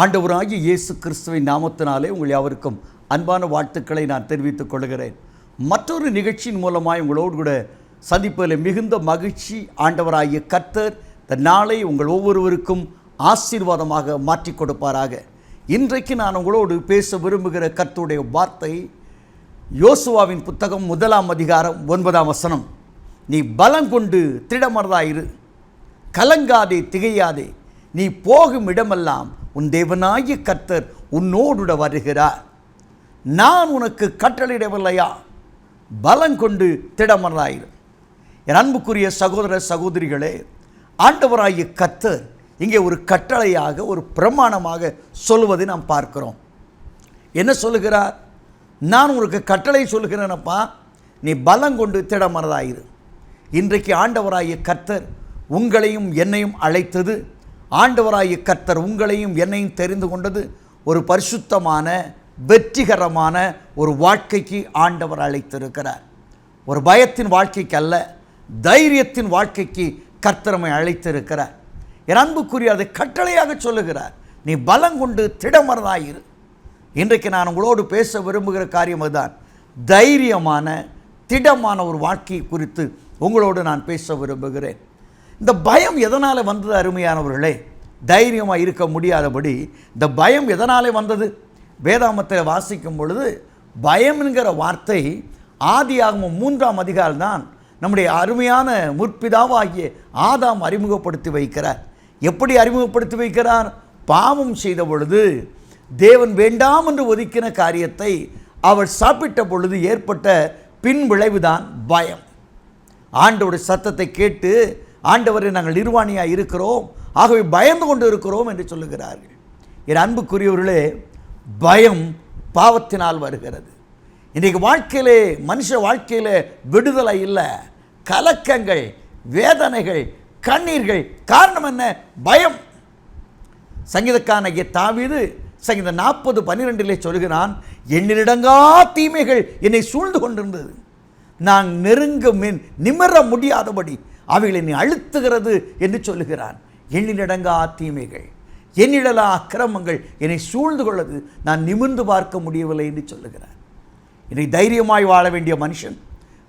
ஆண்டவராகிய இயேசு கிறிஸ்துவின் நாமத்தினாலே உங்கள் யாவருக்கும் அன்பான வாழ்த்துக்களை நான் தெரிவித்துக் கொள்கிறேன். மற்றொரு நிகழ்ச்சியின் மூலமாய் உங்களோடு கூட சந்திப்பதில் மிகுந்த மகிழ்ச்சி. ஆண்டவராகிய கர்த்தர் இந்த நாளை உங்கள் ஒவ்வொருவருக்கும் ஆசீர்வாதமாக மாற்றி கொடுப்பாராக. இன்றைக்கு நான் உங்களோடு பேச விரும்புகிற கர்த்தருடைய வார்த்தை யோசுவாவின் புத்தகம் 1 அதிகாரம் 9 நீ பலம் கொண்டு திடமனதாயிரு, கலங்காதே, திகையாதே, நீ போகும் இடமெல்லாம் உன் தேவனாகிய கர்த்தர் உன்னோடு வருகிறார். நான் உனக்கு கட்டளையிடவில்லையா? பலம் கொண்டு திடமனதாயிரு. என் அன்புக்குரிய சகோதர சகோதரிகளே, ஆண்டவராகிய கர்த்தர் இங்கே ஒரு கட்டளையாக, ஒரு பிரமாணமாக சொல்லுவதை நாம் பார்க்கிறோம். என்ன சொல்லுகிறார்? நான் உனக்கு கட்டளை சொல்லுகிறேனப்பா, நீ பலம் கொண்டு திடமனதாயிரு. இன்றைக்கு ஆண்டவராகிய கர்த்தர் உங்களையும் என்னையும் அழைத்தது, ஆண்டவராகிய கர்த்தர் உங்களையும் என்னையும் தெரிந்து கொண்டது ஒரு பரிசுத்தமான வெற்றிகரமான ஒரு வாழ்க்கைக்கு ஆண்டவர் அழைத்திருக்கிறார். ஒரு பயத்தின் வாழ்க்கைக்கு அல்ல, தைரியத்தின் வாழ்க்கைக்கு கர்த்தரமை அழைத்திருக்கிறார். என் அன்புக்குரிய அதை கட்டளையாக சொல்லுகிறார், நீ பலம் கொண்டு திடமனதாயிரு. இன்றைக்கு நான் உங்களோடு பேச விரும்புகிற காரியம் அதுதான். தைரியமான திடமான ஒரு வாழ்க்கை குறித்து உங்களோடு நான் பேச விரும்புகிறேன். இந்த பயம் எதனால் வந்தது அருமையானவர்களே? தைரியமாக இருக்க முடியாதபடி இந்த பயம் எதனாலே வந்தது? வேதாமத்தில் வாசிக்கும் பொழுது பயம் என்கிற வார்த்தை ஆதியாகமம் 3 அதிகாரம் தான் நம்முடைய அருமையான முற்பிதாவாகிய ஆதாம் அறிமுகப்படுத்தி வைக்கிறார். எப்படி அறிமுகப்படுத்தி வைக்கிறார்? பாவம் செய்த பொழுது தேவன் வேண்டாம் என்று ஒதுக்கின காரியத்தை அவர் சாப்பிட்ட பொழுது ஏற்பட்ட பின் விளைவுதான் பயம். ஆண்டவருடைய சத்தத்தை கேட்டு, ஆண்டவரை நாங்கள் நிர்வாணியாக இருக்கிறோம், ஆகவே பயந்து கொண்டு இருக்கிறோம் என்று சொல்லுகிறார்கள். என் அன்புக்குரியவர்களே, பயம் பாவத்தினால் வருகிறது. இன்றைக்கு வாழ்க்கையிலே, மனுஷ வாழ்க்கையில் விடுதலை இல்லை, கலக்கங்கள், வேதனைகள், கண்ணீர்கள். காரணம் என்ன? பயம். சங்கீதக்காரனாகிய தாவீது சங்கீதம் 40:12 சொல்கிறான், எண்ணிலடங்கா தீமைகள் என்னை சூழ்ந்து கொண்டிருந்தது, நான் நெருங்க நிமிர முடியாதபடி அவைகளை நீ அழுத்துகிறது என்று சொல்லுகிறான். எண்ணிலடங்கா தீமைகள், எண்ணிலா அக்கிரமங்கள் என்னை சூழ்ந்து கொள்ளது, நான் நிமிர்ந்து பார்க்க முடியவில்லை என்று சொல்லுகிறான். இன்னைக்கு தைரியமாய் வாழ வேண்டிய மனுஷன்,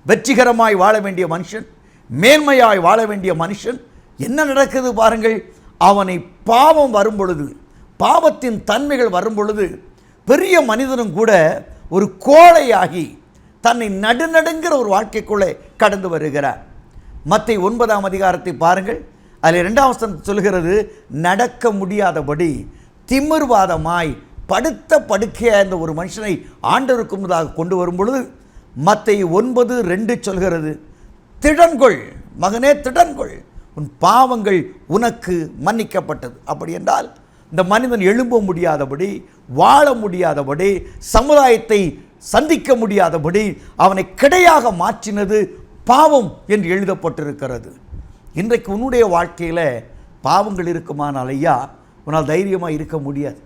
வெற்றிகரமாய் வாழ வேண்டிய மனுஷன், மேன்மையாய் வாழ வேண்டிய மனுஷன், என்ன நடக்குது பாருங்கள். அவனை பாவம் வரும் பொழுது, பாவத்தின் தன்மைகள் வரும் பொழுது, பெரிய மனிதனும் கூட ஒரு கோழையாகி தன்னை நடுநடுங்கிற ஒரு வாழ்க்கைக்குள்ளே கடந்து வருகிறார். மத்தேயு 9 அதிகாரத்தை பாருங்கள். அதில் 2 சொல்கிறது, நடக்க முடியாதபடி திமிர்வாதமாய் படுத்த படுக்கையாக இருந்த ஒரு மனுஷனை ஆண்டவருக்கு முன்னதாக கொண்டு வரும் பொழுது மத்தேயு 9:2 சொல்கிறது, திடன்கொள் மகனே, திடன்கொள், உன் பாவங்கள் உனக்கு மன்னிக்கப்பட்டது. அப்படி என்றால் இந்த மனிதன் எழும்ப முடியாதபடி, வாழ முடியாதபடி, சமுதாயத்தை சந்திக்க முடியாதபடி அவனை கிடையாக மாற்றினது பாவம் என்று எழுதப்பட்டிருக்கிறது. இன்றைக்கு உன்னுடைய வாழ்க்கையில் பாவங்கள் இருக்குமானால் ஐயா, உன்னால் தைரியமாக இருக்க முடியாது.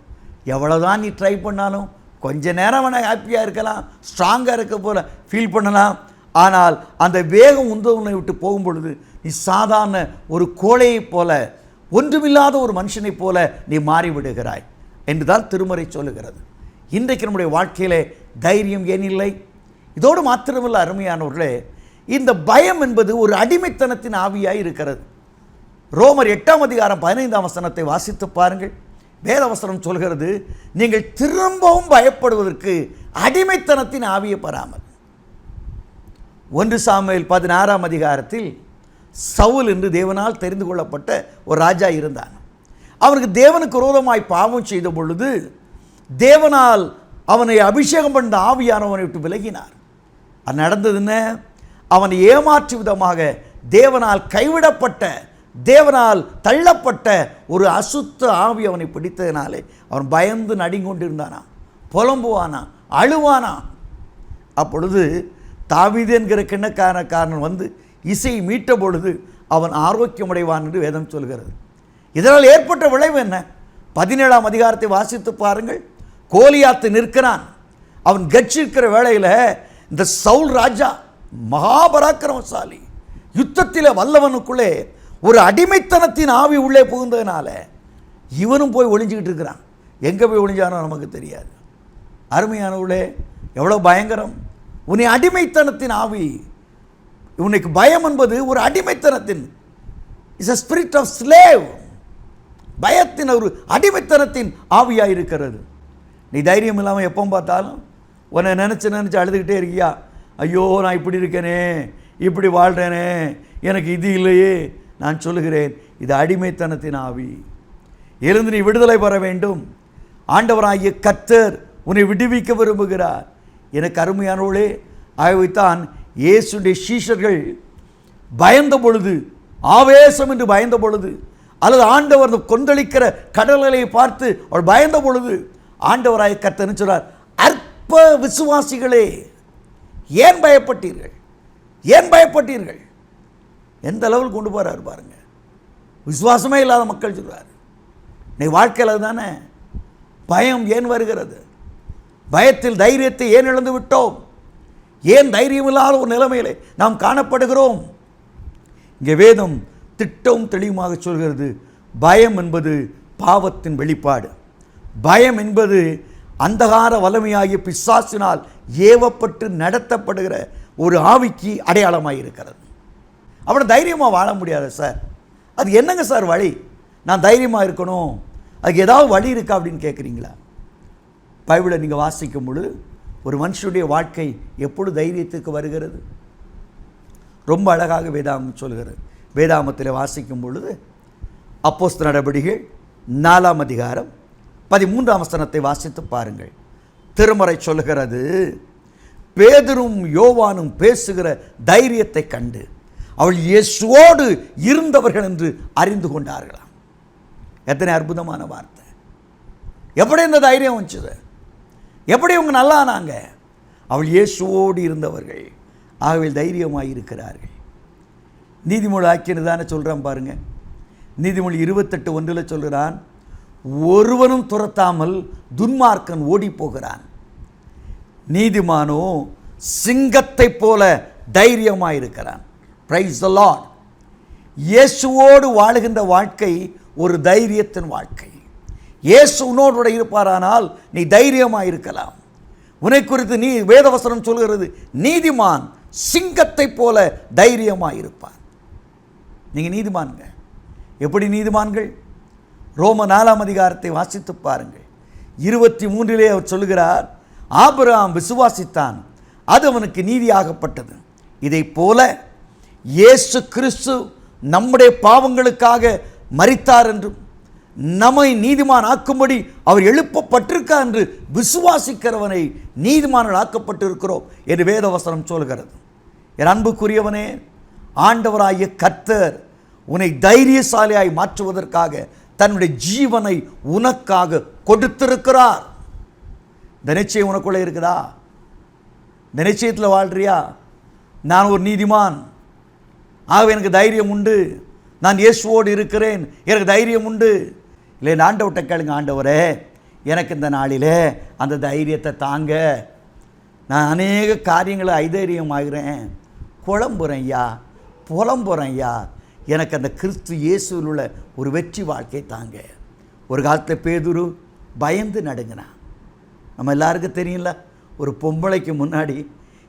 எவ்வளோதான் நீ ட்ரை பண்ணாலும் கொஞ்ச நேரம் வேணால் ஹாப்பியாக இருக்கலாம், ஸ்ட்ராங்காக இருக்க போல ஃபீல் பண்ணலாம். ஆனால் அந்த வேகம் உந்தவனை விட்டு போகும் பொழுது நீ சாதாரண ஒரு கோழையைப் போல, ஒன்றுமில்லாத ஒரு மனுஷனைப் போல நீ மாறிவிடுகிறாய் என்று தான் திருமறை சொல்லுகிறது. இன்றைக்கு நம்முடைய வாழ்க்கையிலே தைரியம் ஏன் இல்லை? இதோடு மாத்திரமில்லை அருமையானவர்களே, இந்த பயம் என்பது ஒரு அடிமைத்தனத்தின் ஆவியாய் இருக்கிறது. ரோமர் 8 அதிகாரம் 15 வாசித்து பாருங்கள். வேதவசனம் சொல்கிறது, நீங்கள் திரும்பவும் பயப்படுவதற்கு அடிமைத்தனத்தின் ஆவியை பெறாமல். 1 சாமுவேல் 16 அதிகாரத்தில் சவுல் என்று தேவனால் தெரிந்து கொள்ளப்பட்ட ஒரு ராஜா இருந்தான். அவனுக்கு தேவனுக்கு விரோதமாய் பாவம் செய்த பொழுது தேவனால் அவனை அபிஷேகம் பண்ண ஆவியானவனை விட்டு விலகினார். அது நடந்ததுன்னு, அவனை ஏமாற்று விதமாக தேவனால் கைவிடப்பட்ட, தேவனால் தள்ளப்பட்ட ஒரு அசுத்த ஆவி அவனை பிடித்ததினாலே அவன் பயந்து நடிங்கொண்டிருந்தானா, புலம்புவானா, அழுவானா. அப்பொழுது தாவீது என்கிற கிண்ணக்காரன் வந்து இசை மீட்ட பொழுது அவன் ஆரோக்கியமடைவான் என்று வேதம் சொல்கிறது. இதனால் ஏற்பட்ட விளைவு என்ன? 17 அதிகாரத்தை வாசித்து பாருங்கள். கோலியாத்து நிற்கிறான். அவன் கட்சிருக்கிற வேளையில் இந்த சவுல் ராஜா மகாபராக்கிரமசாலி, யுத்தத்தில் வல்லவனுக்குள்ளே ஒரு அடிமைத்தனத்தின் ஆவி உள்ளே புகுந்ததுனால இவனும் போய் ஒளிஞ்சிக்கிட்டு இருக்கிறான். எங்கே போய் ஒளிஞ்சானோ நமக்கு தெரியாது. அருமையானவர்களே, எவ்வளோ பயங்கரம்! உன்னை அடிமைத்தனத்தின் ஆவி, உனக்கு பயம் என்பது ஒரு அடிமைத்தனத்தின், is a spirit of slave. பயத்தின் ஒரு அடிமைத்தனத்தின் ஆவியாக இருக்கிறது. நீ தைரியம் இல்லாமல் எப்போ பார்த்தாலும் உன்னை நினச்சி அழுதுகிட்டே இருக்கியா? ஐயோ, நான் இப்படி இருக்கேனே, இப்படி வாழ்கிறேனே, எனக்கு இது இல்லையே. நான் சொல்லுகிறேன், இது அடிமைத்தனத்தின் ஆவி. எழுந்து நீ விடுதலை பெற வேண்டும். ஆண்டவராகிய கர்த்தர் உன்னை விடுவிக்க விரும்புகிறார். எனக்கு அருமையானவர்களே, ஆகவேத்தான் இயேசுடைய சீஷர்கள் பயந்த பொழுது, ஆவேசம் என்று பயந்த பொழுது, அல்லது ஆண்டவர் கொந்தளிக்கிற கடல்களை பார்த்து அவள் பயந்த பொழுது, ஆண்டவராகிய கர்த்தர் சொல்றார், அற்ப விசுவாசிகளே, ஏன் பயப்பட்டீர்கள்? ஏன் பயப்பட்டீர்கள்? எந்த லெவல் கொண்டு போறாரு பாருங்க. விசுவாசமே இல்லாத மக்கள் சொல்றாரு. நீ வாழ்க்கையில் தானே பயம் ஏன் வருகிறது? பயத்தில் தைரியத்தை ஏன் இழந்து விட்டோம்? ஏன் தைரியம் இல்லாத ஒரு நிலைமையிலே நாம் காணப்படுகிறோம்? இங்கே வேதம் திட்டவும் தெளிவுமாக சொல்கிறது, பயம் என்பது பாவத்தின் வெளிப்பாடு. பயம் என்பது அந்தகார வல்லமையாகிய பிசாசினால் ஏவப்பட்டு நடத்தப்படுகிற ஒரு ஆவிக்கு அடையாளமாக இருக்கிறது. அப்படி தைரியமாக வாழ முடியாது சார். அது என்னங்க சார் வழி? நான் தைரியமாக இருக்கணும், அதுக்கு ஏதாவது வழி இருக்கா அப்படின்னு கேட்குறீங்களா? பைபிளை நீங்கள் வாசிக்கும் பொழுது ஒரு மனுஷனுடைய வாழ்க்கை எப்பொழுது தைரியத்துக்கு வருகிறது? ரொம்ப அழகாக வேதாகம் சொல்கிறது. வேதாகமத்தில் வாசிக்கும் பொழுது அப்போஸ்தலர் நடபடிகள் 4ஆம் அதிகாரம் 13ஆம் வசனத்தை வாசித்து பாருங்கள். திருமறை சொல்லுகிறது, பேதுரும் யோவானும் பேசுகிற தைரியத்தை கண்டு அவள் இயேசுவோடு இருந்தவர்கள் என்று அறிந்து கொண்டார்களாம். எத்தனை அற்புதமான வார்த்தை! எப்படி இந்த தைரியம் வந்துச்சு? எப்படி இவங்க நல்லா ஆனாங்க? அவள் இயேசுவோடு இருந்தவர்கள், ஆகவே தைரியமாக இருக்கிறார்கள். நீதிமொழி ஆக்கியது தானே சொல்கிறான் பாருங்க. நீதிமொழி 28:1 சொல்கிறான், ஒருவனும் துரத்தாமல் துன்மார்க்கன் ஓடி போகிறான், நீதிமானோ சிங்கத்தை போல தைரியமாக இருக்கிறான். Praise the Lord. இயேசுவோடு வாழுகின்ற வாழ்க்கை ஒரு தைரியத்தின் வாழ்க்கை. இயேசு உன்னோடு இருப்பாரானால் நீ தைரியமாக இருக்கலாம். உன்னை குறித்து நீ வேதவசனம் சொல்கிறது, நீதிமான் சிங்கத்தை போல தைரியமாக இருப்பான். நீங்கள் நீதிமான்கள். எப்படி நீதிமான்கள்? ரோம 4ஆம் அதிகாரத்தை வாசித்து பாருங்கள். 23 அவர் சொல்லுகிறார், ஆபிரகாம் விசுவாசித்தான், அது அவனுக்கு நீதியாகப்பட்டது. இதை போல இயேசு கிறிஸ்து நம்முடைய பாவங்களுக்காக மரித்தார் என்றும் நம்மை நீதிமான் ஆக்கும்படி அவர் எழுப்பப்பட்டிருக்கார் என்று விசுவாசிக்கிறவனை நீதிமான்கள் ஆக்கப்பட்டிருக்கிறோம் என்று வேதவசனம் சொல்கிறது. என் அன்புக்குரியவனே, ஆண்டவராகிய கர்த்தர் உன்னை தைரியசாலியாய் மாற்றுவதற்காக தன்னுடைய ஜீவனை உனக்காக கொடுத்திருக்கிறார். இந்த நிச்சயம் உனக்குள்ளே இருக்குதா? இந்த நிச்சயத்தில் வாழ்றியா? நான் ஒரு நீதிமான், ஆகவே எனக்கு தைரியம் உண்டு, நான் இயேசுவோடு இருக்கிறேன், எனக்கு தைரியம் உண்டு. இல்லை, ஆண்டவர்கிட்ட கேளுங்க, ஆண்டவரே எனக்கு இந்த நாளிலே அந்த தைரியத்தை தாங்க. நான் அநேக காரியங்களை ஐதைரியம் ஆகிறேன், புலம்புறேன் ஐயா, எனக்கு அந்த கிறிஸ்து இயேசுவில் உள்ள ஒரு வெற்றி வாழ்க்கை தாங்க. ஒரு காலத்தில் பேதுரு பயந்து நடுங்கினான். நம்ம எல்லாருக்கும் தெரியல, ஒரு பொம்பளைக்கு முன்னாடி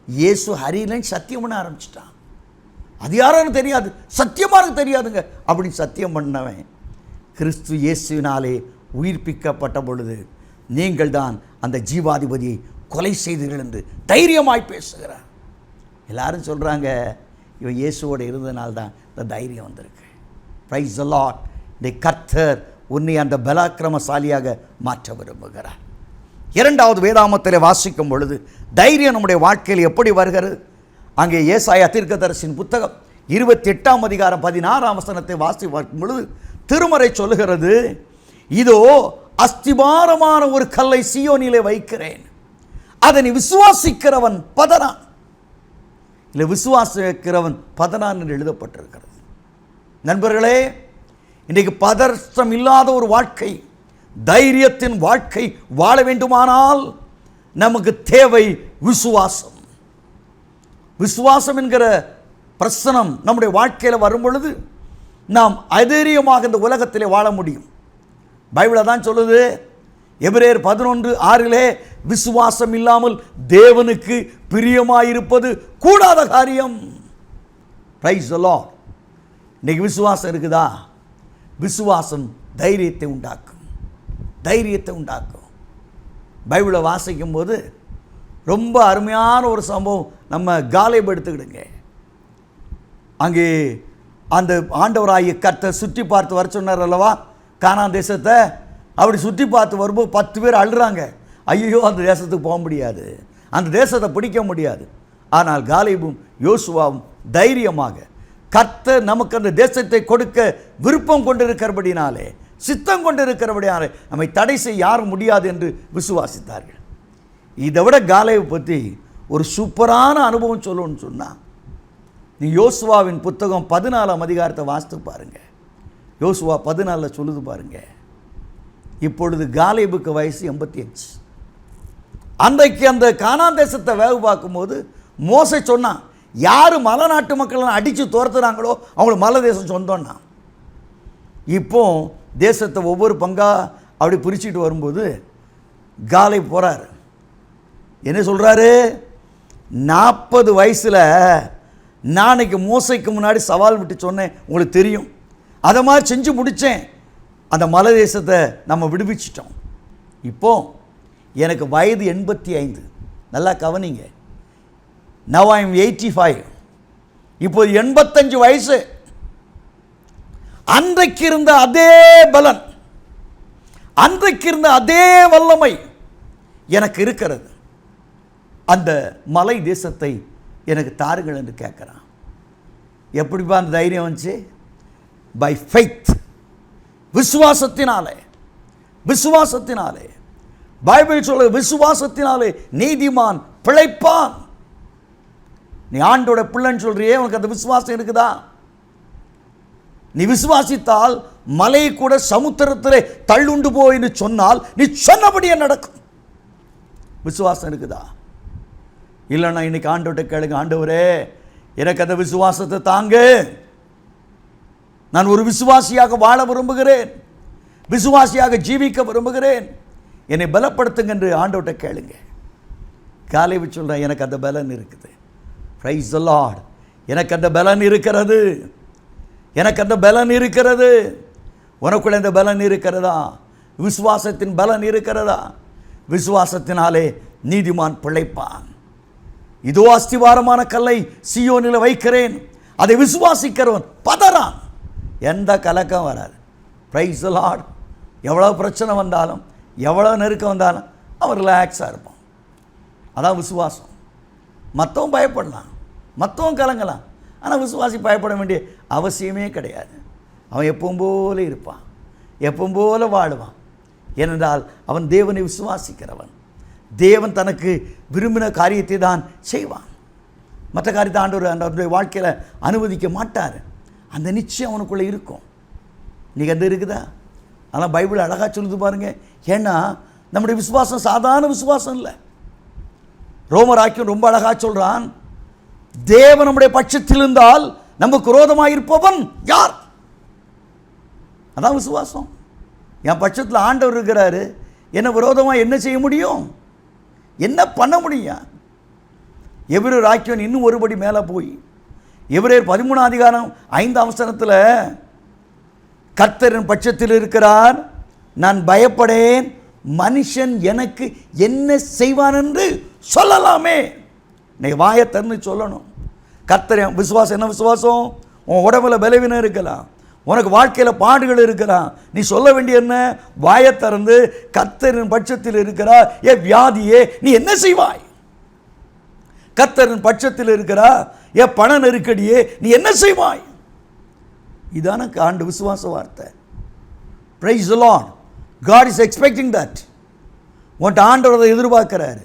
இயேசு ஹரியிலன்னு சத்தியம் பண்ண ஆரம்பிச்சிட்டான். அது யாரும் தெரியாது, சத்தியமாக தெரியாதுங்க அப்படின்னு சத்தியம் பண்ணவன் கிறிஸ்து இயேசுவினாலே உயிர்ப்பிக்கப்பட்ட பொழுது, நீங்கள் தான் அந்த ஜீவாதிபதியை கொலை செய்தீர்கள் என்று தைரியமாய் பேசுகிறார். எல்லாரும் சொல்கிறாங்க, இவன் இயேசுவோடு இருந்ததுனால்தான் இந்த தைரியம் வந்திருக்கு. Praise the Lord. இந்த கர்த்தர் உன்னை அந்த பலாக்கிரமசாலியாக மாற்ற விரும்புகிறார். 2வது வேதாகமத்தில் வாசிக்கும் பொழுது தைரியம் நம்முடைய வாழ்க்கையில் எப்படி வருகிறது? அங்கே ஏசாயா தீர்க்கதரிசியின் புத்தகம் 28ஆம் அதிகாரம் 16ஆம் வசனத்தை வாசிக்கும் பொழுது திருமறை சொல்லுகிறது, இதோ அஸ்திபாரமான ஒரு கல்லை சீயோனிலே வைக்கிறேன், அதனை விசுவாசிக்கிறவன் பதறான். இல்லை, விசுவாசிக்கிறவன் பதறான் என்று எழுதப்பட்டிருக்கிறது. நண்பர்களே, இன்றைக்கு பதற்றம் இல்லாத ஒரு வாழ்க்கை, தைரியத்தின் வாழ்க்கை வாழ வேண்டுமானால் நமக்கு தேவை விசுவாசம். விசுவாசம் என்கிற பிரசனம் நம்முடைய வாழ்க்கையில் வரும் பொழுது நாம் அதைரியமாக இந்த உலகத்திலே வாழ முடியும். பைபிளை தான் சொல்லுது, எபிரேயர் 11:6 விசுவாசம் இல்லாமல் தேவனுக்கு பிரியமாயிருப்பது கூடாத காரியம். Praise the Lord. இன்னைக்கு விசுவாசம் இருக்குதா? விசுவாசம் தைரியத்தை உண்டாக்கும், தைரியத்தை உண்டாக்கும். பைபிளை வாசிக்கும் போது ரொம்ப அருமையான ஒரு சம்பவம் நம்ம காலேப் எடுத்துக்கிடுங்க. அங்கே அந்த ஆண்டவராகிய கர்த்தர் சுற்றி பார்த்து வர சொன்னார் அல்லவா கானான் தேசத்தை. அப்படி சுற்றி பார்த்து வரும்போது 10 பேர் அழுறாங்க. ஐயோ, அந்த தேசத்துக்கு போக முடியாது, அந்த தேசத்தை பிடிக்க முடியாது. ஆனால் காலேபும் யோசுவாவும் தைரியமாக கர்த்தர் நமக்கு அந்த தேசத்தை கொடுக்க விருப்பம் கொண்டிருக்கிறபடினாலே, சித்தம் கொண்டிருக்கிறபடினாலே நம்மை தடை செய்ய யாரும் முடியாது என்று விசுவாசித்தார்கள். இதை விட காலேபை பற்றி ஒரு சூப்பரான அனுபவம் சொல்லணும்னு சொன்னால், நீ யோசுவாவின் புத்தகம் 14ஆம் அதிகாரத்தை வாசித்து பாருங்க. யோசுவா 14 சொல்லுது பாருங்க. இப்பொழுது காலேபுக்கு வயசு 85. அன்றைக்கு அந்த கானான் தேசத்தை வேவு பார்க்கும்போது மோசே சொன்னான், யார் மலை நாட்டு மக்களை அடித்து துரத்துறாங்களோ அவங்களுக்கு மலை தேசம் சொந்தம்னா. இப்போ தேசத்தை ஒவ்வொரு பங்காக அப்படி பிரிச்சுட்டு வரும்போது காலேப் போகிறார். என்ன சொல்கிறாரு? 40 வயசில் நாளைக்கு மோசைக்கு முன்னாடி சவால் விட்டு சொன்னேன், உங்களுக்கு தெரியும். அதை மாதிரி செஞ்சு முடித்தேன். அந்த மலை தேசத்தை நம்ம விடுவிச்சிட்டோம். இப்போ எனக்கு வயது 85. நல்லா கவனிங்க. Now I am 85. இப்போது 85 வயசு. அன்றைக்கு இருந்த அதே பலன், அன்றைக்கு இருந்த அதே வல்லமை எனக்கு இருக்கிறது. அந்த மலை தேசத்தை எனக்கு தாருங்கள் என்று கேட்குறான். எப்படிப்பா அந்த தைரியம் வந்துச்சு? பை ஃபெய்த், விசுவாசத்தினாலே. விசுவாசத்தினாலே பைபிள் சொல்ல, விசுவாசத்தினாலே நீதிமான் பிழைப்பான். நீ ஆண்டோட பிள்ளைன்னு சொல்றியே, உனக்கு அந்த விசுவாசம் இருக்குதா? நீ விசுவாசித்தால் மலை கூட சமுத்திரத்திலே தள்ளுண்டு போயின்னு சொன்னால் நீ சொன்னபடியே நடக்கும். விசுவாசம் இருக்குதா? இல்லைன்னா இன்னைக்கு ஆண்டோட்ட கேளுங்க, ஆண்டவரே எனக்கு அந்த விசுவாசத்தை தாங்க, நான் ஒரு விசுவாசியாக வாழ விரும்புகிறேன், விசுவாசியாக ஜீவிக்க விரும்புகிறேன், என்னை பலப்படுத்துங்க என்று ஆண்டோட்ட கேளுங்க. காலேப் சொல்கிறேன், எனக்கு அந்த பலன் இருக்குது. Praise the Lord. எனக்கு அந்த பலன் இருக்கிறது, எனக்கு அந்த பலன் இருக்கிறது. உனக்குள்ள இந்த பலன் இருக்கிறதா? விசுவாசத்தின் பலன் இருக்கிறதா? விசுவாசத்தினாலே நீதிமான் பிழைப்பான். இதோ அஸ்திவாரமான கல்லை சீயோனில் வைக்கிறேன், அதை விசுவாசிக்கிறவன் பதறான், எந்த கலக்கம் வராது. Praise the Lord. எவ்வளோ பிரச்சனை வந்தாலும், எவ்வளோ நெருக்கம் வந்தாலும் அவன் ரிலாக்ஸாக இருப்பான். அதான் விசுவாசம். மற்றவன் பயப்படலாம், மற்றவன் கலங்கலாம், ஆனால் விசுவாசி பயப்பட வேண்டிய அவசியமே கிடையாது. அவன் எப்பவும் போல இருப்பான், எப்பவும் போல வாழுவான். ஏனென்றால் அவன் தேவனை விசுவாசிக்கிறவன். தேவன் தனக்கு விரும்பின காரியத்தை தான் செய்வான். மற்ற காரியத்தை ஆண்டவருடைய வாழ்க்கையில் அனுமதிக்க மாட்டார். அந்த நிச்சயம் அவனுக்குள்ளே இருக்கும். நீங்கள் அது இருக்குதா? ஆனால் பைபிள் அழகாக சொல்லுது பாருங்க. ஏன்னா நம்முடைய விசுவாசம் சாதாரண விசுவாசம் இல்லை. ரோமராக்கியம் ரொம்ப அழகாக சொல்கிறான், தேவன் நம்முடைய பட்சத்தில் இருந்தால் நமக்கு விரோதமாக இருப்பவன் யார்? அதான் விசுவாசம். என் பட்சத்தில் ஆண்டவர் இருக்கிறாரு, என்ன விரோதமாக என்ன செய்ய முடியும்? என்ன பண்ண முடியும்? எபிரேயர் ஆக்கியவன் இன்னும் ஒருபடி மேலே போய் எபிரேயர் 13ஆம் அதிகாரம் 5ஆம் வசனத்தில் கர்த்தரின் பட்சத்தில் இருக்கிறார், நான் பயப்படேன், மனுஷன் எனக்கு என்ன செய்வான் என்று சொல்லலாமே. நீ வாயை திறந்து சொல்லணும். கர்த்தர் விசுவாசம். என்ன விசுவாசம்? உன் உடம்புல பலவீனம் இருக்கலாம், உனக்கு வாழ்க்கையில் பாடுகள் இருக்கலாம், நீ சொல்ல வேண்டிய என்ன? வாயை திறந்து கர்த்தரின் பட்சத்தில் இருக்கிறார், ஏ வியாதியே நீ என்ன செய்வாய்? கர்த்தரின் பட்சத்தில் இருக்கிறார், ஏ பண நெருக்கடியே நீ என்ன செய்வாய்? இதான ஆண்டு விசுவாச வார்த்தை. Praise the Lord. God is expecting that. உன்ட்ட ஆண்டவர் எதிர்பார்க்கிறாரு,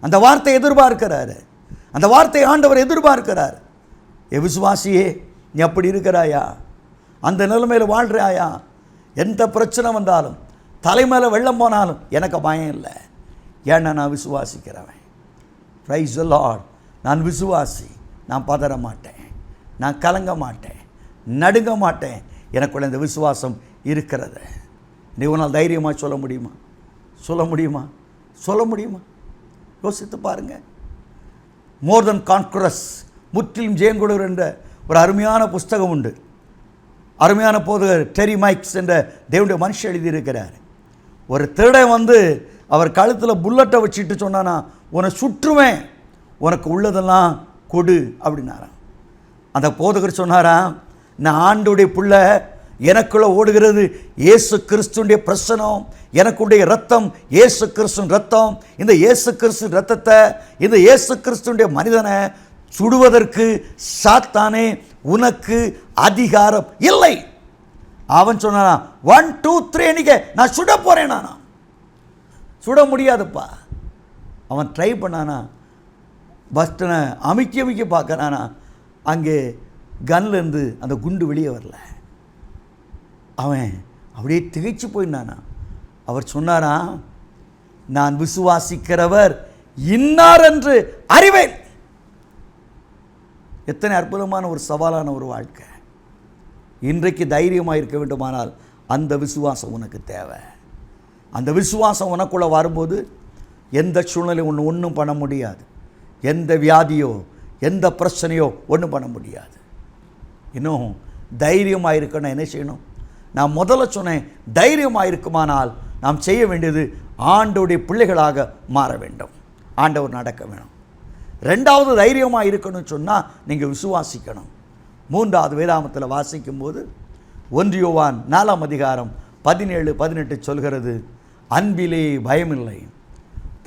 அந்த வார்த்தை எதிர்பார்க்கிறாரு, அந்த வார்த்தை ஆண்டவர் எதிர்பார்க்கிறார். ஏ விசுவாசியே, நீ அப்படி இருக்கிறாயா? அந்த நிலைமையில் வாழ்கிறாயா? எந்த பிரச்சனை வந்தாலும், தலைமையில் வெள்ளம் போனாலும் எனக்கு பயம் இல்லை. ஏன்னா நான் விசுவாசிக்கிறவன். Praise the Lord. நான் விசுவாசி. நான் பதற மாட்டேன், நான் கலங்க மாட்டேன், நடுங்க மாட்டேன். எனக்குள்ள இந்த விசுவாசம் இருக்கிறது. நீ உன்னால் தைரியமாக சொல்ல முடியுமா? சொல்ல முடியுமா? சொல்ல முடியுமா? யோசித்து பாருங்க. மோர் தென் கான்குரஸ், முற்றிலும் ஜெயங்கொள்வர் என்ற ஒரு அருமையான புஸ்தகம் உண்டு. அருமையான போதகர் டெரி மைக்ஸ் என்ற தேவனுடைய மனுஷன் எழுதியிருக்கிறார். ஒரு திருடன் வந்து அவர் கழுத்தில் புல்லட்டை வச்சுட்டு சொன்னானா, உன்னை சுற்றுவேன், உனக்கு உள்ளதெல்லாம் கொடு அப்படின்னாராம். அந்த போதகர் சொன்னாராம், நான் ஆண்டோடைய பிள்ளை, எனக்குள்ள ஓடுகிறது இயேசு கிறிஸ்துடைய பிரசனம், எனக்குடைய ரத்தம் இயேசு கிறிஸ்துவின் ரத்தம். இந்த இயேசு கிறிஸ்துவின் ரத்தத்தை, இந்த இயேசு கிறிஸ்துடைய மனிதனை சுடுவதற்கு சாத்தானே உனக்கு அதிகாரம் இல்லை. அவன் சொன்னானா, 1 2 3 நான் சுட போறேன். நானா சுட முடியாதுப்பா. அவன் ட்ரை பண்ணானா, பஸ்டனை அமைக்க பார்க்கறானா, அங்கே கன்லேருந்து அந்த குண்டு வெளியே வரல. அவன் அப்படியே திகைச்சு போயினானா. அவர் சொன்னாரா, நான் விசுவாசிக்கிறவர் இன்னார் என்று அறிவேன். எத்தனை அற்புதமான ஒரு சவாலான ஒரு வாழ்க்கை. இன்றைக்கு தைரியமாக இருக்க வேண்டுமானால் அந்த விசுவாசம் உனக்கு தேவை. அந்த விசுவாசம் உனக்குள்ளே வரும்போது எந்த சூழ்நிலையும் ஒன்றும் பண்ண முடியாது. எந்த வியாதியோ எந்த பிரச்சனையோ ஒன்றும் பண்ண முடியாது. இன்னும் தைரியமாக இருக்கணும். என்ன செய்யணும்? நான் முதல்ல சொன்னேன், தைரியமாக இருக்குமானால் நாம் செய்ய வேண்டியது ஆண்டோடைய பிள்ளைகளாக மாற வேண்டும். ஆண்டவர் நடக்க வேணும். ரெண்டாவது, தைரியமாக இருக்கணும்னு சொன்னால் நீங்கள் விசுவாசிக்கணும். மூன்றாவது வேதாமத்தில் வாசிக்கும்போது 1 யோவான் 4 அதிகாரம் 17 18 சொல்கிறது, அன்பிலே பயமில்லை,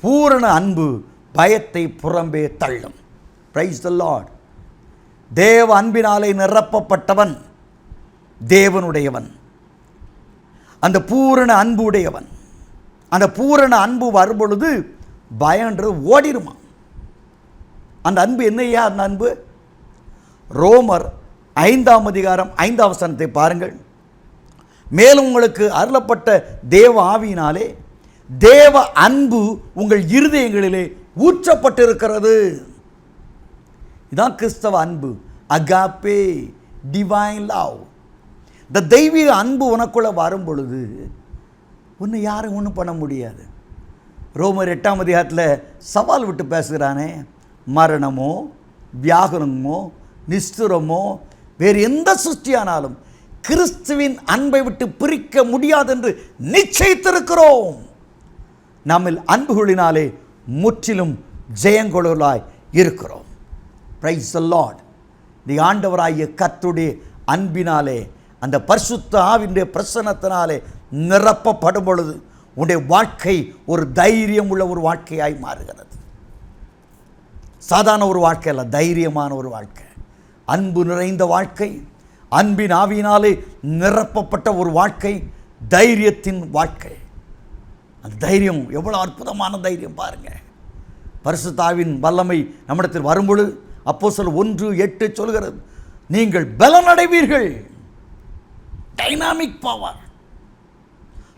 பூரண அன்பு பயத்தை புறம்பே தள்ளும். Praise the Lord. தேவ அன்பினாலே நிரப்பப்பட்டவன் தேவனுடையவன், அந்த பூரண அன்பு உடையவன். அந்த பூரண அன்பு வரும்பொழுது பயன்றது ஓடிடுமா. அந்த அன்பு என்னையா? அந்த அன்பு ரோமர் 5 அதிகாரம் 5 வசனத்தை பாருங்கள். மேலும் உங்களுக்கு அருளப்பட்ட தேவ ஆவியினாலே தேவ அன்பு உங்கள் இருதயங்களிலே ஊற்றப்பட்டிருக்கிறது. இதான் கிறிஸ்தவ அன்பு, அகாப்பே, டிவைன் லவ். இந்த தெய்வீக அன்பு உனக்குள்ள வரும் பொழுது ஒன்று யாரும் ஒன்றும் பண்ண முடியாது. ரோமர் 8 அதிகாரத்தில் சவால் விட்டு பேசுகிறானே, மரணமோ வியாகுலமோ நிஸ்துரமோ வேறு எந்த சிருஷ்டியானாலும் கிறிஸ்துவின் அன்பை விட்டு பிரிக்க முடியாது என்று நிச்சயித்திருக்கிறோம். நம்மில் அன்புகளினாலே முற்றிலும் ஜெயங்கொள்ளாய் இருக்கிறோம். Praise the Lord. நீ ஆண்டவராகிய கர்த்தருடைய அன்பினாலே, அந்த பரிசுத்த ஆவியினுடைய பிரசன்னத்தினாலே நிரப்பப்படும் பொழுது உன்னுடைய வாழ்க்கை ஒரு தைரியம் உள்ள ஒரு வாழ்க்கையாய் மாறுகிறது. சாதாரண ஒரு வாழ்க்கை அல்ல, தைரியமான ஒரு வாழ்க்கை, அன்பு நிறைந்த வாழ்க்கை, அன்பின் ஆவியினாலே நிரப்பப்பட்ட ஒரு வாழ்க்கை, தைரியத்தின் வாழ்க்கை. அந்த தைரியம் எவ்வளோ அற்புதமான தைரியம் பாருங்க. பரிசுத்த ஆவியின் வல்லமை நம்மிடத்தில் வரும்பொழுது அப்போஸ்தலர் 1:8 சொல்கிறது, நீங்கள் பலனடைவீர்கள். Dynamic power,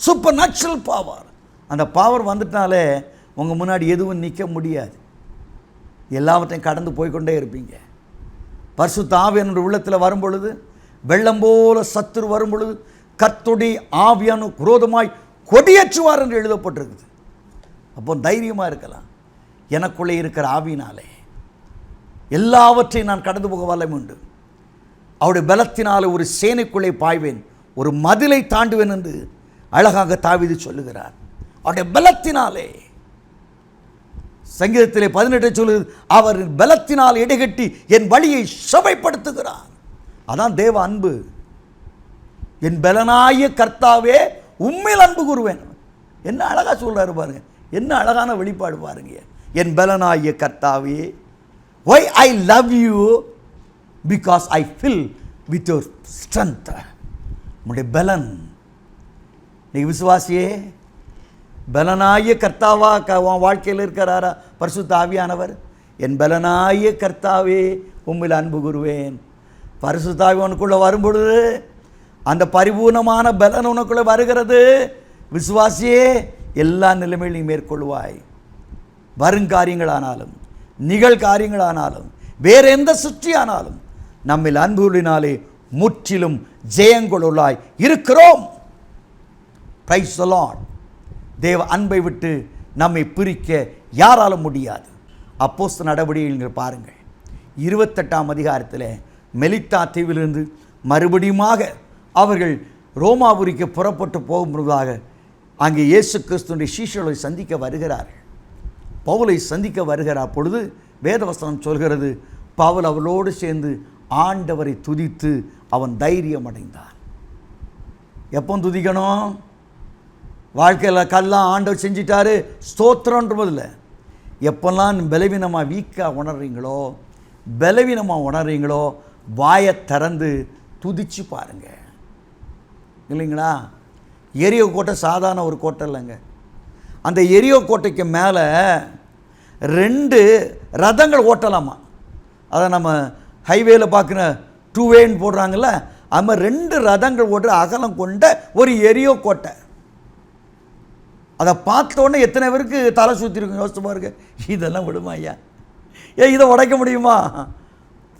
supernatural power. அந்த பவர் வந்துட்டாலே உங்கள் முன்னாடி எதுவும் நிற்க முடியாது. எல்லாவற்றையும் கடந்து போய்கொண்டே இருப்பீங்க. பரிசுத்த ஆவியானவர் உள்ளத்தில் வரும் பொழுது, வெள்ளம் போல சத்துரு வரும் பொழுது கர்த்தருடைய ஆவியான குரோதமாய் கொடியேற்றுவார் என்று எழுதப்பட்டிருக்குது. அப்போ தைரியமாக இருக்கலாம். எனக்குள்ளே இருக்கிற ஆவியினாலே எல்லாவற்றையும் நான் கடந்து போக வல்லமை உண்டு. அவருடைய பலத்தினாலே ஒரு சேனைக்குள்ளே பாய்வேன், ஒரு மதிலை தாண்டுவேன் என்று அழகாக தாவீது சொல்லுகிறார். அவருடைய பலத்தினாலே. சங்கீதத்திலே 18 சொல்லுது, அவர் பலத்தினால் இடைகட்டி என் வழியை சபைப்படுத்துகிறார். அதான் தேவ அன்பு. என் பலனாய கர்த்தாவே உம்மில் அன்பு கூறுவேன். என்ன அழகா சொல்றாரு பாருங்க, என்ன அழகான வெளிப்பாடு பாருங்க. என் பலனாய கர்த்தாவே, why I love you because I fill with your strength. உம்முடைய பலன். நீ விசுவாசியே, பலனாய கர்த்தாவா உன் வாழ்க்கையில் இருக்கிறாரா பரிசுத்த ஆவியானவர்? என் பலனாய கர்த்தாவே உம்மில் அன்பு கூறுவேன். பரிசுத்த ஆவி உனக்குள்ளே வரும்பொழுது அந்த பரிபூர்ணமான பலன் உனக்குள்ளே வருகிறது. விசுவாசியே, எல்லா நிலைமையும் நீ மேற்கொள்வாய். வருங்காரியங்களானாலும் நிகழ்காரியங்களானாலும் வேறு எந்த சுற்றியானாலும் நம்மில் அன்புகளினாலே முற்றிலும் ஜெயங்கொள்ளாய் இருக்கிறோம். Praise the Lord. தேவ அன்பை விட்டு நம்மை பிரிக்க யாராலும் முடியாது. அப்போஸ்தலர் நடவடிக்கைகள் பாருங்கள், 28ஆம் அதிகாரத்தில் மெலித்தா தீவிலிருந்து மறுபடியுமாக அவர்கள் ரோமாபுரிக்கு புறப்பட்டு போகும்போதாக அங்கே இயேசு கிறிஸ்துவின் சீஷர்களை சந்திக்க வருகிறார்கள். பவுலை சந்திக்க வருகிறார் பொழுது வேதவசனம் சொல்கிறது, பவுல் அவளோடு சேர்ந்து ஆண்டவரை துதித்து அவன் தைரியம் அடைந்தான். எப்போ துதிக்கணும்? வாழ்க்கையில் கல்லாம் ஆண்டவர் செஞ்சிட்டாரு ஸ்தோத்திரன்றதில்ல. எப்பெல்லாம் பலவீனமாக வீக்காக உணர்றீங்களோ, பலவீனமாக உணர்றீங்களோ, வாயை திறந்து துதிச்சு பாருங்க, இல்லைங்களா? எரியோ கோட்டை சாதாரண ஒரு கோட்டை இல்லைங்க. அந்த எரியோ கோட்டைக்கு மேலே 2 ரதங்கள் ஓட்டலாமா. அதை நம்ம ஹைவேல பார்க்குற 2 வேன்னு போடுறாங்கல்ல, அது மாதிரி 2 ரதங்கள் ஓட்டுற அகலம் கொண்ட ஒரு எரியோ கோட்டை. அதை பார்த்தோன்னே எத்தனை பேருக்கு தலை சுற்றிருக்கும் யோசிச்சு பாருங்க. இதெல்லாம் விடுமா ஐயா? இதை உடைக்க முடியுமா?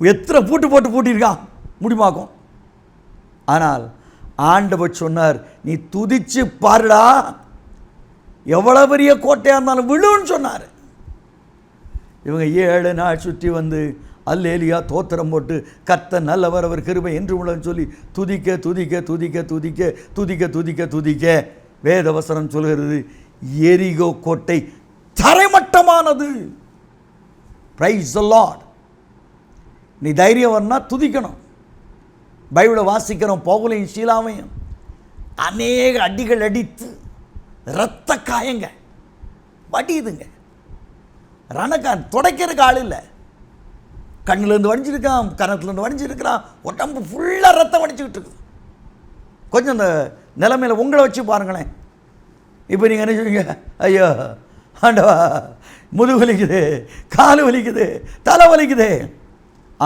எத்தனை பூட்டு போட்டு பூட்டியிருக்கான் முடியுமாக்கும். ஆனால் ஆண்டவர் சொன்னார், நீ துதிச்சு பாருடா, எவ்வளோ பெரிய கோட்டையாக இருந்தாலும் விழுன்னு சொன்னார். இவங்க 7 நாள் சுற்றி வந்து அல்லேலியா தோத்திரம் போட்டு கர்த்தர் நல்லவர், அவர் கிருபை என்று உள்ளன்னு சொல்லி துதிக்க துதிக்க துதிக்க துதிக்க துதிக்க துதிக்க துதிக்க வேதவசனம் சொல்கிறது, எரிகோ கோட்டை தரைமட்டமானது. Praise the Lord. நீ தைரியம் வரனா துதிக்கணும். பைபிளை வாசிக்கிறோம், பவுலையும் சீலாவையும் அநேக அடிகள் அடித்து இரத்த காயங்க வடியுதுங்க. ரணக்கான் துடைக்கிறதுக்கு ஆள் இல்லை. கண்ணிலேருந்து வடிஞ்சிருக்கான், கணத்துலேருந்து வடிஞ்சிருக்கிறான், உடம்பு ஃபுல்லாக ரத்தம் வடிச்சுக்கிட்டு இருக்குது. கொஞ்சம் அந்த நிலைமையில் உங்களை வச்சு பாருங்களேன். இப்போ நீங்கள் என்ன சொல்லுவீங்க? ஐயோ ஆண்டவா, முதுகு வலிக்குது, காலு வலிக்குது, தலை வலிக்குது.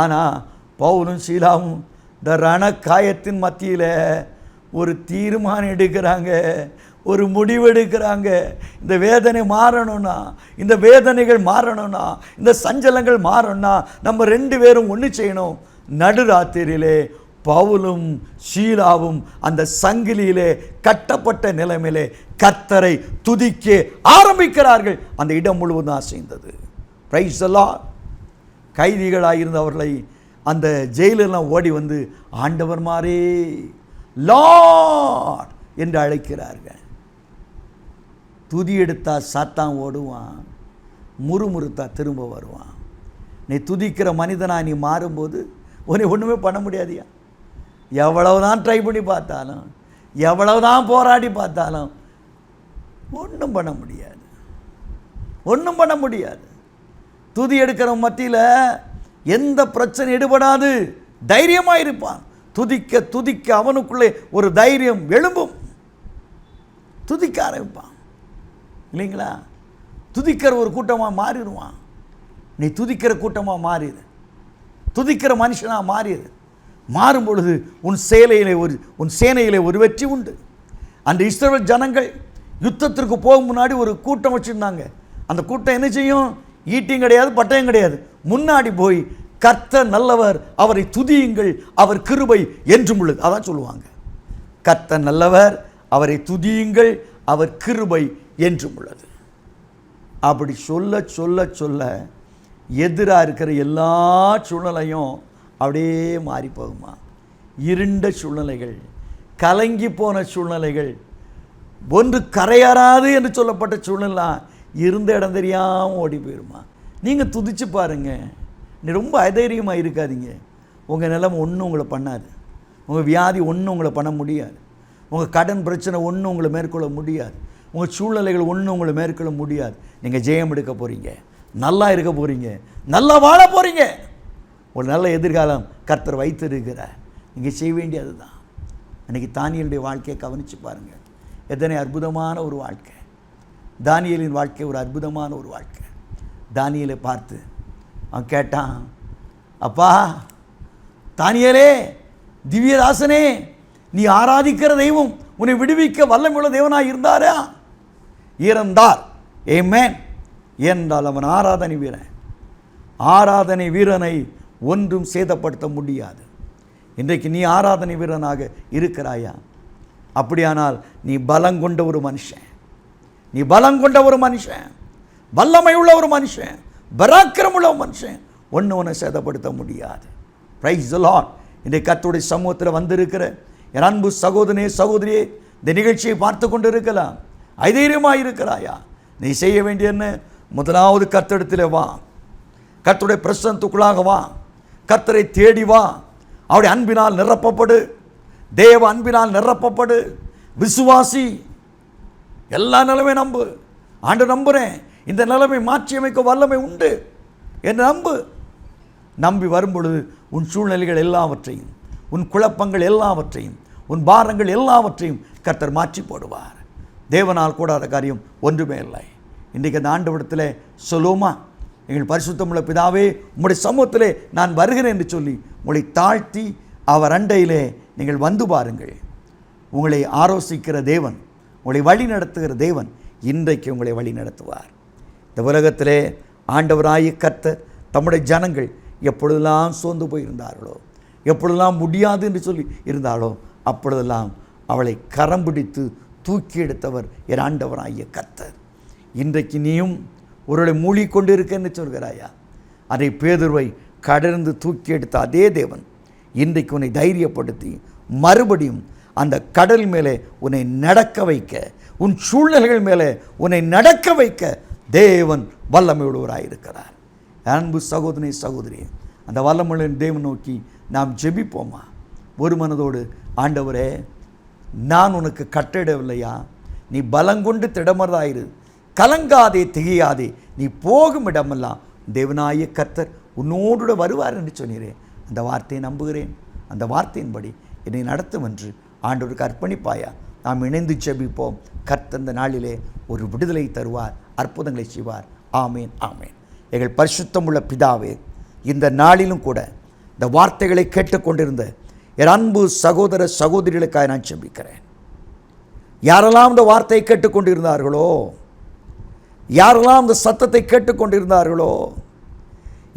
ஆனால் பவுலும் சீலாவும் இந்த ரணக்காயத்தின் மத்தியில் ஒரு தீர்மானம் எடுக்கிறாங்க, ஒரு முடிவு எடுக்கிறாங்க. இந்த வேதனை மாறணும்னா, இந்த வேதனைகள் மாறணும்னா, இந்த சஞ்சலங்கள் மாறணும்னா நம்ம 2 பேரும் ஒன்று செய்யணும். நடுராத்திரியிலே பவுலும் சீலாவும் அந்த சங்கிலியிலே கட்டப்பட்ட நிலைமையிலே கர்த்தரை துதிக்க ஆரம்பிக்கிறார்கள். அந்த இடம் முழுவதும் அசைந்தது. Praise the Lord. கைதிகளாயிருந்தவர்களை அந்த ஜெயிலெல்லாம் ஓடி வந்து ஆண்டவர் மாறே லார்ட் என்று அழைக்கிறார்கள். துதி எடுத்தா சாத்தான் ஓடுவான், முறுமுறுத்தா திரும்ப வருவான். நீ துதிக்கிற மனிதனாக நீ மாறும்போது உன்னை ஒன்றுமே பண்ண முடியாதியா. எவ்வளவுதான் ட்ரை பண்ணி பார்த்தாலும், எவ்வளவுதான் போராடி பார்த்தாலும் ஒன்றும் பண்ண முடியாது, ஒன்றும் பண்ண முடியாது. துதி எடுக்கிற மத்தியில் எந்த பிரச்சனை எடுபடாது, தைரியமாக இருப்பான். துதிக்க துதிக்க அவனுக்குள்ளே ஒரு தைரியம் எழும்பும், துதிக்க ஆரம்பிப்பான், இல்லைங்களா? துதிக்கிற ஒரு கூட்டமாக மாறிடுவான். நீ துதிக்கிற கூட்டமாக மாறிடு, துதிக்கிற மனுஷனாக மாறிடு. மாறும் பொழுது உன் சேனையிலே ஒரு வெற்றி உண்டு. அந்த இஸ்ரவேல் ஜனங்கள் யுத்தத்திற்கு போகும் முன்னாடி ஒரு கூட்டம் வச்சுருந்தாங்க. அந்த கூட்டம் என்ன செய்யும்? ஈட்டியும் கிடையாது, பட்டயம் கிடையாது. முன்னாடி போய் கர்த்தர் நல்லவர், அவரை துதியுங்கள், அவர் கிருபை என்றும் உள்ளது. அதான் சொல்லுவாங்க, கர்த்தர் நல்லவர், அவரை துதியுங்கள், அவர் கிருபை என்றும் உள்ளது. அப்படி சொல்ல சொல்ல சொல்ல எதிராக இருக்கிற எல்லா சூழ்நிலையும் அப்படியே மாறி போகுமா. இருண்ட சூழ்நிலைகள், கலங்கி போன சூழ்நிலைகள், ஒன்று கரையறாது என்று சொல்லப்பட்ட சூழ்நிலை இருந்த இடம் தெரியாமல் ஓடி போயிருமா. நீங்கள் துதிச்சு பாருங்கள். நீ ரொம்ப அதைரியமாக இருக்காதீங்க. உங்கள் நிலைமை ஒன்றும் உங்களை பண்ணாது, உங்கள் வியாதி ஒன்றும் உங்களை பண்ண முடியாது, உங்கள் கடன் பிரச்சனை ஒன்றும் உங்களை மேற்கொள்ள முடியாது, உங்கள் சூழ்நிலைகள் ஒன்றும் உங்களை மேற்கொள்ள முடியாது. நீங்கள் ஜெயம் எடுக்க போகிறீங்க, நல்லா இருக்க போகிறீங்க, நல்லா வாழ போகிறீங்க. ஒரு நல்ல எதிர்காலம் கர்த்தர் வைத்திருக்கிறார். நீங்கள் செய்ய வேண்டியது தான். அன்றைக்கி தானியேலுடைய வாழ்க்கையை கவனித்து பாருங்கள். எத்தனை அற்புதமான ஒரு வாழ்க்கை! தானியேலின் வாழ்க்கை ஒரு அற்புதமான ஒரு வாழ்க்கை. தானியேலை பார்த்து அவன் கேட்டான், அப்பா தானியேலே, திவ்யதாசனே, நீ ஆராதிக்கிற தெய்வம் உன்னை விடுவிக்க வல்லமையுள்ள தேவனாக இருந்தாரா? இருந்தார். ஆமென் என்றால் அவன் ஆராதனை வீரன். ஆராதனை வீரனை ஒன்றும் சேதப்படுத்த முடியாது. இன்றைக்கு நீ ஆராதனை வீரனாக இருக்கிறாயா? அப்படியானால் நீ பலம் கொண்ட ஒரு மனுஷன், நீ பலம் கொண்ட ஒரு மனுஷன், வல்லமை உள்ள ஒரு மனுஷன், பராக்கிரம் உள்ள ஒரு மனுஷன். ஒன்று உன்னை சேதப்படுத்த முடியாது. Praise the Lord. இன்றைக்கு கர்த்தருடைய சமூகத்தில் வந்திருக்கிற என் அன்பு சகோதரனே, சகோதரியே, இந்த நிகழ்ச்சியை பார்த்து கொண்டு இருக்கலாம். ஐதைரியமாக இருக்கிறாயா? நீ செய்ய வேண்டிய என்ன? முதலாவது கர்த்தரிடத்தில் வா, கர்த்தருடைய பிரசன்னத்துக்குள்ளாக வா, கர்த்தரை தேடி வா, அவருடைய அன்பினால் நிரப்பப்படு, தேவ அன்பினால் நிரப்பப்படு, விசுவாசி. எல்லா நிலைமை நம்பு. ஆண்டு நம்புகிறேன், இந்த நிலைமை மாற்றி அமைக்க வல்லமை உண்டு என்று நம்பு. நம்பி வரும்பொழுது உன் சூழ்நிலைகள் எல்லாவற்றையும், உன் குழப்பங்கள் எல்லாவற்றையும், உன் பாரங்கள் எல்லாவற்றையும் கர்த்தர் மாற்றி போடுவார். தேவனால் கூடாத காரியம் ஒன்றுமே இல்லை. இன்றைக்கு அந்த ஆண்டவரிடத்தில் சொல்லுவோமா? எங்கள் பரிசுத்தமுள்ள பிதாவே, உம்முடைய சமூகத்திலே நான் வருகிறேன் என்று சொல்லி உங்களை தாழ்த்தி அவர் அண்டையிலே நீங்கள் வந்து பாருங்கள். உங்களை ஆலோசிக்கிற தேவன், உங்களை வழி நடத்துகிற தேவன் இன்றைக்கு உங்களை வழி நடத்துவார். இந்த உலகத்திலே ஆண்டவராகிய கர்த்தர் தம்முடைய ஜனங்கள் எப்பொழுதெல்லாம் சோர்ந்து போயிருந்தார்களோ, எப்பொழுதெல்லாம் முடியாது என்று சொல்லி இருந்தாலோ, அப்பொழுதெல்லாம் அவளை கரம் பிடித்து தூக்கி எடுத்தவர் என் ஆண்டவராகிய கர்த்தர். இன்றைக்கு நீயும் ஒருவரை மூழ்கிக்கொண்டு இருக்க என்று சொல்கிறாயா? அதை பேதுருவை கடந்து தூக்கி எடுத்த அதே தேவன் இன்றைக்கு உன்னை தைரியப்படுத்தி மறுபடியும் அந்த கடல் மேலே உன்னை நடக்க வைக்க, உன் சூழ்நிலைகள் மேலே உன்னை நடக்க வைக்க தேவன் வல்லமையுள்ளவராயிருக்கிறார். அன்பு சகோதரனே, சகோதரி, அந்த வல்லமையுள்ள தேவன் நோக்கி நாம் ஜெபிப்போமா? ஒரு மனதோடு, ஆண்டவரே, நான் உனக்கு கட்டளிடவில்லையா? நீ பலங்கொண்டு திடமறதாயிரு, கலங்காதே, திகையாதே, நீ போகும் இடமெல்லாம் தேவனாய கர்த்தர் உன்னோடு வருவார் என்று சொன்னீரே. அந்த வார்த்தையை நம்புகிறேன். அந்த வார்த்தையின்படி என்னை நடத்தும் என்று ஆண்டவருக்கு அர்ப்பணிப்பாயா? நாம் இணைந்து ஜெபிப்போம். கர்த்தர் இந்த நாளிலே ஒரு விடுதலை தருவார், அற்புதங்களை செய்வார். ஆமேன், ஆமேன். எங்கள் பரிசுத்தமுள்ள பிதாவே, இந்த நாளிலும் கூட இந்த வார்த்தைகளை கேட்டுக்கொண்டிருந்த என் அன்பு சகோதர சகோதரிகளுக்காக நான் ஜெபிக்கிறேன். யாரெல்லாம் இந்த வார்த்தையை கேட்டுக்கொண்டிருந்தார்களோ, யாரெல்லாம் அந்த சத்தத்தை கேட்டுக்கொண்டிருந்தார்களோ,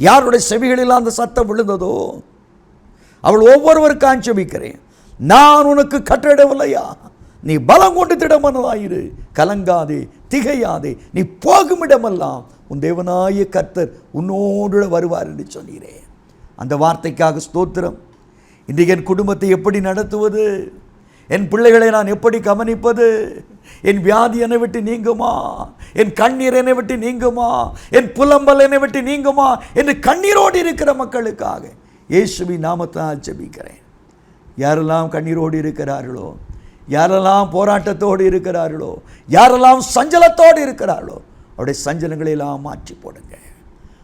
யாருடைய செவிகளெல்லாம் அந்த சத்தம் விழுந்ததோ, அவள் ஒவ்வொருவருக்காக ஜெபிக்கிறேன். நான் உனக்கு கட்டளிடவில்லையா? நீ பலம் கொண்டு திடமனதாயிரு, கலங்காதே, திகையாதே, நீ போகும் இடமெல்லாம் உன் தேவனாய கர்த்தர் உன்னோடு வருவார் என்று சொன்னீரே. அந்த வார்த்தைக்காக ஸ்தோத்திரம். இன்றைக்கு என் குடும்பத்தை எப்படி நடத்துவது? என் பிள்ளைகளை நான் எப்படி கவனிப்பது? என் வியாதி என்னை விட்டு நீங்குமா? என் கண்ணீர் என்னை விட்டு நீங்குமா? என் புலம்பல் என்னை விட்டு நீங்குமா என்று கண்ணீரோடு இருக்கிற மக்களுக்காக இயேசுவின் நாமத்தால் ஜெபிக்கிறேன். யாரெல்லாம் கண்ணீரோடு இருக்கிறார்களோ, யாரெல்லாம் போராட்டத்தோடு இருக்கிறார்களோ, யாரெல்லாம் சஞ்சலத்தோடு இருக்கிறார்களோ, அவருடைய சஞ்சலங்களை எல்லாம் மாற்றி போடுங்க.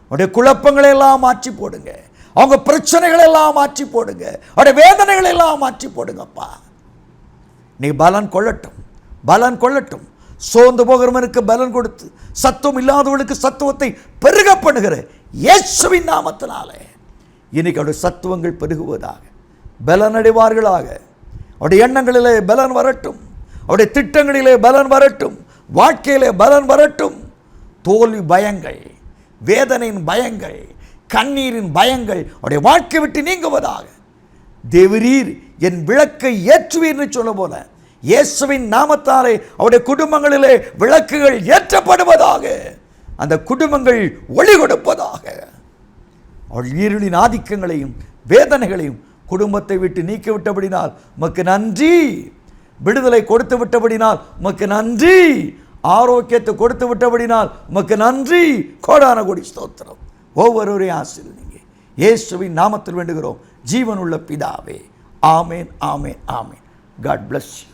அவருடைய குழப்பங்களை எல்லாம் மாற்றி போடுங்க. அவங்க பிரச்சனைகளை எல்லாம் மாற்றி போடுங்க. அவருடைய வேதனைகளை எல்லாம் மாற்றி போடுங்கப்பா. நீ பலன் கொள்ளட்டும், பலன் கொள்ளட்டும். சோர்ந்து போகிறவனுக்கு பலன் கொடுத்து சத்துவம் இல்லாதவனுக்கு சத்துவத்தை பெருக பண்ணுகிற இயேசுவின் நாமத்தினாலே இன்னைக்கு அவருடைய சத்துவங்கள் பெருகுவதாக, பலன் அடைவார்களாக. அவருடைய எண்ணங்களிலே பலன் வரட்டும், அவருடைய திட்டங்களிலே பலன் வரட்டும், வாழ்க்கையிலே பலன் வரட்டும். தோல்வி பயங்கள், வேதனையின் பயங்கள், கண்ணீரின் பயங்கள் அவருடைய வாழ்க்கை விட்டு நீங்குவதாக. தேவரீர் என் விளக்கை ஏற்றுவீர் என்று சொல்ல போல இயேசுவின் நாமத்தாலே அவருடைய குடும்பங்களிலே விளக்குகள் ஏற்றப்படுவதாக. அந்த குடும்பங்கள் ஒளி கொடுப்பதாக. அவள் இருளின் ஆதிக்கங்களையும் வேதனைகளையும் குடும்பத்தை விட்டு நீக்கிவிட்டபடினால் உமக்கு நன்றி. விடுதலை கொடுத்து விட்டபடினால் உமக்கு நன்றி. ஆரோக்கியத்தை கொடுத்து விட்டபடினால் உமக்கு நன்றி. கோடான கோடி ஸ்தோத்திரம். ஒவ்வொருவரையும் ஆசீர்வதிங்க. இயேசுவின் நாமத்தில் வேண்டுகிறோம் ஜீவனுள்ள பிதாவே. ஆமேன், ஆமேன், ஆமேன். God bless you.